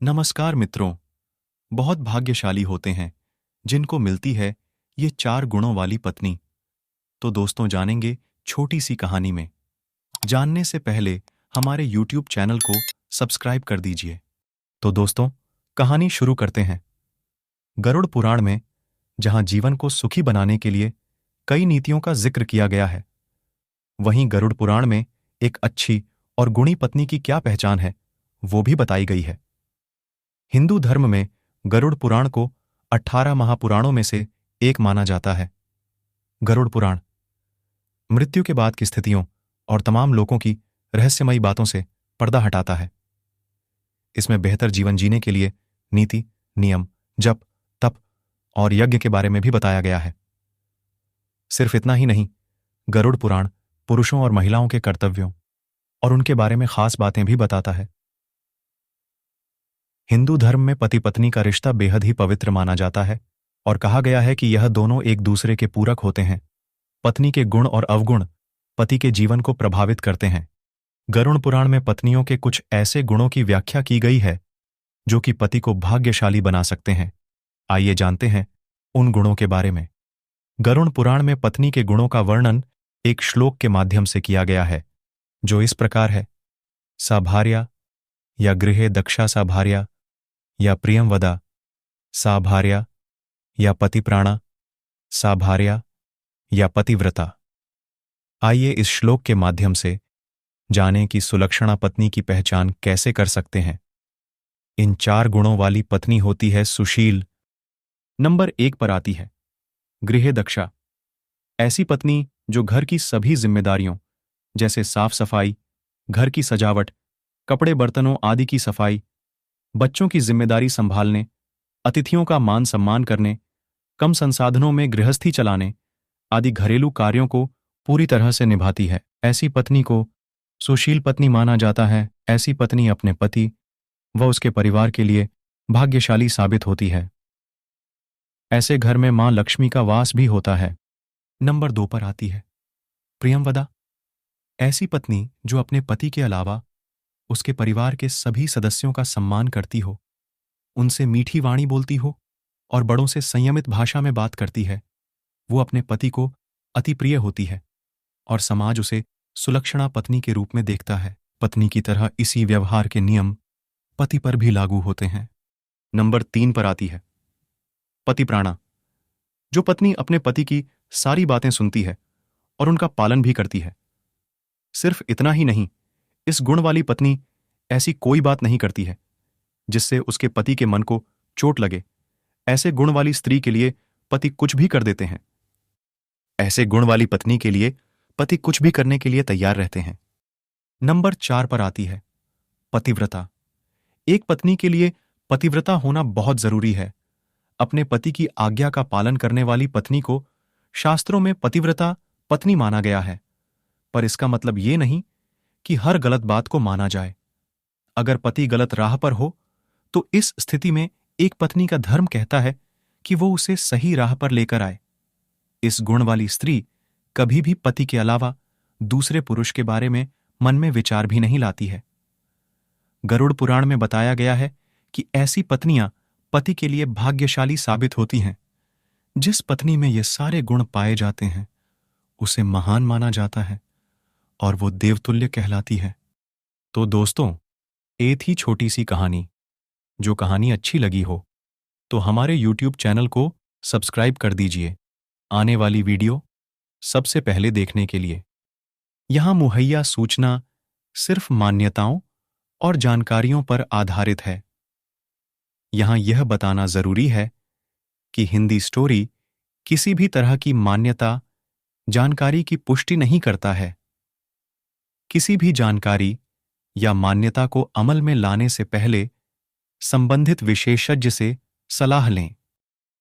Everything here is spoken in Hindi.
नमस्कार मित्रों। बहुत भाग्यशाली होते हैं जिनको मिलती है ये 4 गुणों वाली पत्नी। तो दोस्तों जानेंगे छोटी सी कहानी में। जानने से पहले हमारे YouTube चैनल को सब्सक्राइब कर दीजिए। तो दोस्तों कहानी शुरू करते हैं। गरुड़ पुराण में जहां जीवन को सुखी बनाने के लिए कई नीतियों का जिक्र किया गया है, वहीं गरुड़ पुराण में एक अच्छी और गुणी पत्नी की क्या पहचान है वो भी बताई गई है। हिंदू धर्म में गरुड़ पुराण को 18 महापुराणों में से एक माना जाता है। गरुड़ पुराण मृत्यु के बाद की स्थितियों और तमाम लोगों की रहस्यमयी बातों से पर्दा हटाता है। इसमें बेहतर जीवन जीने के लिए नीति, नियम, जप, तप और यज्ञ के बारे में भी बताया गया है। सिर्फ इतना ही नहीं, गरुड़ पुराण पुरुषों और महिलाओं के कर्तव्यों और उनके बारे में खास बातें भी बताता है। हिंदू धर्म में पति पत्नी का रिश्ता बेहद ही पवित्र माना जाता है और कहा गया है कि यह दोनों एक दूसरे के पूरक होते हैं। पत्नी के गुण और अवगुण पति के जीवन को प्रभावित करते हैं। गरुड़ पुराण में पत्नियों के कुछ ऐसे गुणों की व्याख्या की गई है जो कि पति को भाग्यशाली बना सकते हैं। आइए जानते हैं उन गुणों के बारे में। गरुड़ पुराण में पत्नी के गुणों का वर्णन एक श्लोक के माध्यम से किया गया है जो इस प्रकार है। सा भार्या या गृहे दक्षा सा भार्या या प्रियम वदा, सा भार्या या पतिप्राणा, सा भार्या या पतिव्रता। आइए इस श्लोक के माध्यम से जानें कि सुलक्षणा पत्नी की पहचान कैसे कर सकते हैं। इन 4 गुणों वाली पत्नी होती है सुशील। नंबर 1 पर आती है गृहे दक्षा। ऐसी पत्नी जो घर की सभी जिम्मेदारियों जैसे साफ सफाई, घर की सजावट, कपड़े बर्तनों आदि की सफाई, बच्चों की जिम्मेदारी संभालने, अतिथियों का मान सम्मान करने, कम संसाधनों में गृहस्थी चलाने आदि घरेलू कार्यों को पूरी तरह से निभाती है। ऐसी पत्नी को सुशील पत्नी माना जाता है। ऐसी पत्नी अपने पति व उसके परिवार के लिए भाग्यशाली साबित होती है। ऐसे घर में मां लक्ष्मी का वास भी होता है। नंबर 2 पर आती है प्रियमवदा। ऐसी पत्नी जो अपने पति के अलावा उसके परिवार के सभी सदस्यों का सम्मान करती हो, उनसे मीठी वाणी बोलती हो और बड़ों से संयमित भाषा में बात करती है, वो अपने पति को अति प्रिय होती है और समाज उसे सुलक्षणा पत्नी के रूप में देखता है। पत्नी की तरह इसी व्यवहार के नियम पति पर भी लागू होते हैं। नंबर 3 पर आती है पतिप्राणा। जो पत्नी अपने पति की सारी बातें सुनती है और उनका पालन भी करती है। सिर्फ इतना ही नहीं, इस गुण वाली पत्नी ऐसी कोई बात नहीं करती है जिससे उसके पति के मन को चोट लगे। ऐसे गुण वाली स्त्री के लिए पति कुछ भी कर देते हैं। ऐसे गुण वाली पत्नी के लिए पति कुछ भी करने के लिए तैयार रहते हैं। नंबर 4 पर आती है पतिव्रता। एक पत्नी के लिए पतिव्रता होना बहुत जरूरी है। अपने पति की आज्ञा का पालन करने वाली पत्नी को शास्त्रों में पतिव्रता पत्नी माना गया है, पर इसका मतलब ये नहीं कि हर गलत बात को माना जाए। अगर पति गलत राह पर हो तो इस स्थिति में एक पत्नी का धर्म कहता है कि वो उसे सही राह पर लेकर आए। इस गुण वाली स्त्री कभी भी पति के अलावा दूसरे पुरुष के बारे में मन में विचार भी नहीं लाती है। गरुड़ पुराण में बताया गया है कि ऐसी पत्नियां पति के लिए भाग्यशाली साबित होती हैं। जिस पत्नी में ये सारे गुण पाए जाते हैं उसे महान माना जाता है और वो देवतुल्य कहलाती है। तो दोस्तों, एक ही छोटी सी कहानी। जो कहानी अच्छी लगी हो तो हमारे YouTube चैनल को सब्सक्राइब कर दीजिए आने वाली वीडियो सबसे पहले देखने के लिए। यहां मुहैया सूचना सिर्फ मान्यताओं और जानकारियों पर आधारित है। यहां यह बताना जरूरी है कि हिंदी स्टोरी किसी भी तरह की मान्यता, जानकारी की पुष्टि नहीं करता है। किसी भी जानकारी या मान्यता को अमल में लाने से पहले संबंधित विशेषज्ञ से सलाह लें।